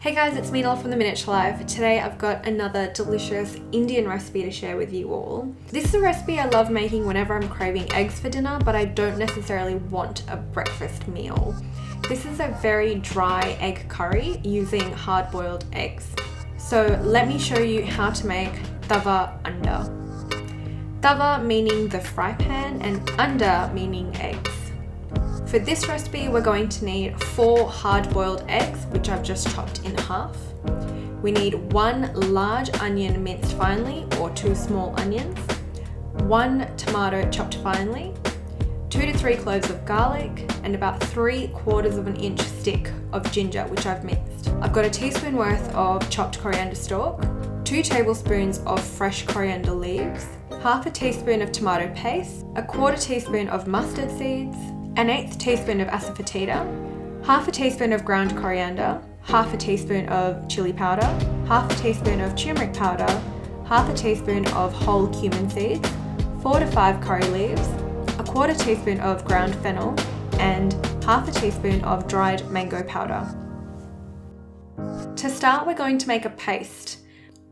Hey guys, it's Meenal from The Miniature Life. Today I've got another delicious Indian recipe to share with you all. This is a recipe I love making whenever I'm craving eggs for dinner, but I don't necessarily want a breakfast meal. This is a very dry egg curry using hard-boiled eggs. So let me show you how to make tawa anda. Tawa meaning the fry pan and anda meaning eggs. For this recipe, we're going to need 4 hard-boiled eggs, which I've just chopped in half. We need 1 large onion minced finely, or 2 small onions, 1 tomato chopped finely, 2 to 3 cloves of garlic, and about 3/4 of an inch stick of ginger, which I've minced. I've got a teaspoon worth of chopped coriander stalk, 2 tablespoons of fresh coriander leaves, half a teaspoon of tomato paste, a 1/4 teaspoon of mustard seeds, an 1/8 teaspoon of asafoetida, half a teaspoon of ground coriander, half a teaspoon of chili powder, half a teaspoon of turmeric powder, half a teaspoon of whole cumin seeds, 4 to 5 curry leaves, a 1/4 teaspoon of ground fennel, and half a teaspoon of dried mango powder. To start, we're going to make a paste.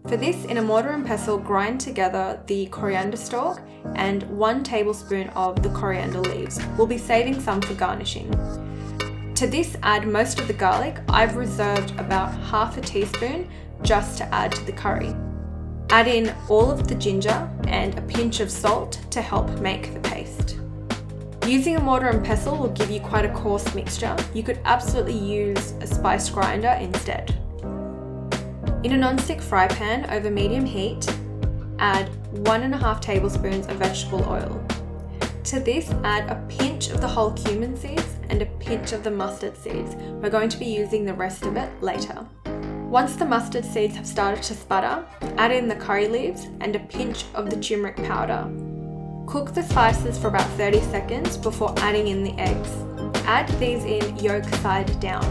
For this, in a mortar and pestle, grind together the coriander stalk and 1 tablespoon of the coriander leaves. We'll be saving some for garnishing. To this, add most of the garlic. I've reserved about half a teaspoon just to add to the curry. Add in all of the ginger and a pinch of salt to help make the paste. Using a mortar and pestle will give you quite a coarse mixture. You could absolutely use a spice grinder instead. In a non-stick fry pan over medium heat, add 1.5 tablespoons of vegetable oil. To this, add a pinch of the whole cumin seeds and a pinch of the mustard seeds. We're going to be using the rest of it later. Once the mustard seeds have started to sputter, add in the curry leaves and a pinch of the turmeric powder. Cook the spices for about 30 seconds before adding in the eggs. Add these in yolk side down.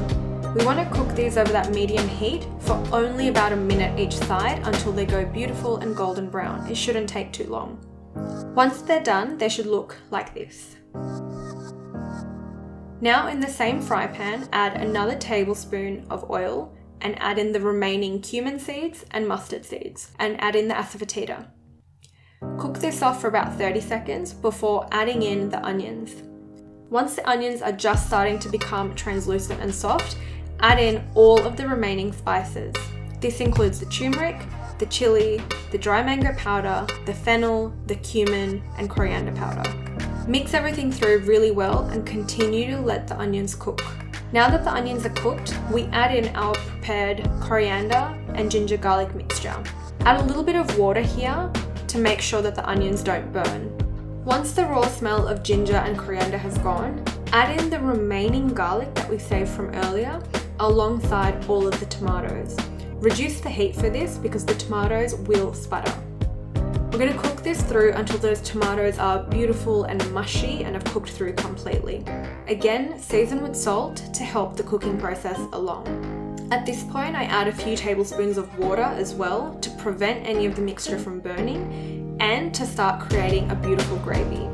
We want to cook these over that medium heat for only about a minute each side until they go beautiful and golden brown. It shouldn't take too long. Once they're done, they should look like this. Now in the same fry pan, add another tablespoon of oil and add in the remaining cumin seeds and mustard seeds and add in the asafoetida. Cook this off for about 30 seconds before adding in the onions. Once the onions are just starting to become translucent and soft, add in all of the remaining spices. This includes the turmeric, the chili, the dry mango powder, the fennel, the cumin, and coriander powder. Mix everything through really well and continue to let the onions cook. Now that the onions are cooked, we add in our prepared coriander and ginger garlic mixture. Add a little bit of water here to make sure that the onions don't burn. Once the raw smell of ginger and coriander has gone, add in the remaining garlic that we saved from earlier alongside all of the tomatoes. Reduce the heat for this because the tomatoes will sputter. We're going to cook this through until those tomatoes are beautiful and mushy and have cooked through completely. Again, season with salt to help the cooking process along. At this point, I add a few tablespoons of water as well to prevent any of the mixture from burning and to start creating a beautiful gravy.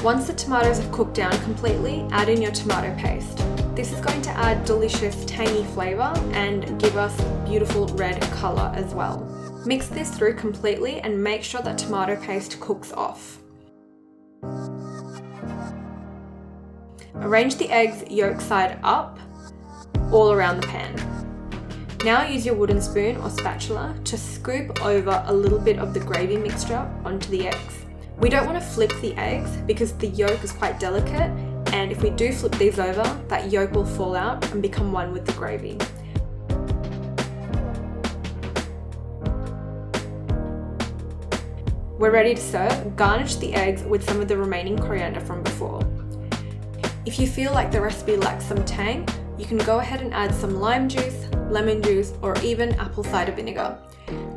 Once the tomatoes have cooked down completely, add in your tomato paste. This is going to add delicious tangy flavour and give us beautiful red colour as well. Mix this through completely and make sure that tomato paste cooks off. Arrange the eggs yolk side up all around the pan. Now use your wooden spoon or spatula to scoop over a little bit of the gravy mixture onto the eggs. We don't want to flip the eggs because the yolk is quite delicate, and if we do flip these over, that yolk will fall out and become one with the gravy. We're ready to serve. Garnish the eggs with some of the remaining coriander from before. If you feel like the recipe lacks some tang, you can go ahead and add some lime juice, lemon juice, or even apple cider vinegar.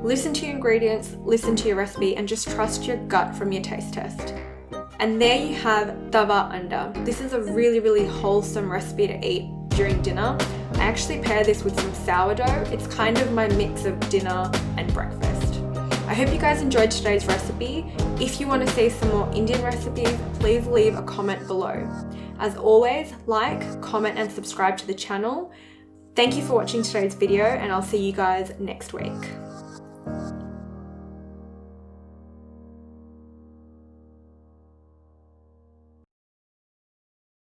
Listen to your ingredients, listen to your recipe, and just trust your gut from your taste test. And there you have tawa anda. This is a really wholesome recipe to eat during dinner. I actually pair this with some sourdough. It's kind of my mix of dinner and breakfast. I hope you guys enjoyed today's recipe. If you want to see some more Indian recipes, please leave a comment below. As always, like, comment, and subscribe to the channel. Thank you for watching today's video, and I'll see you guys next week.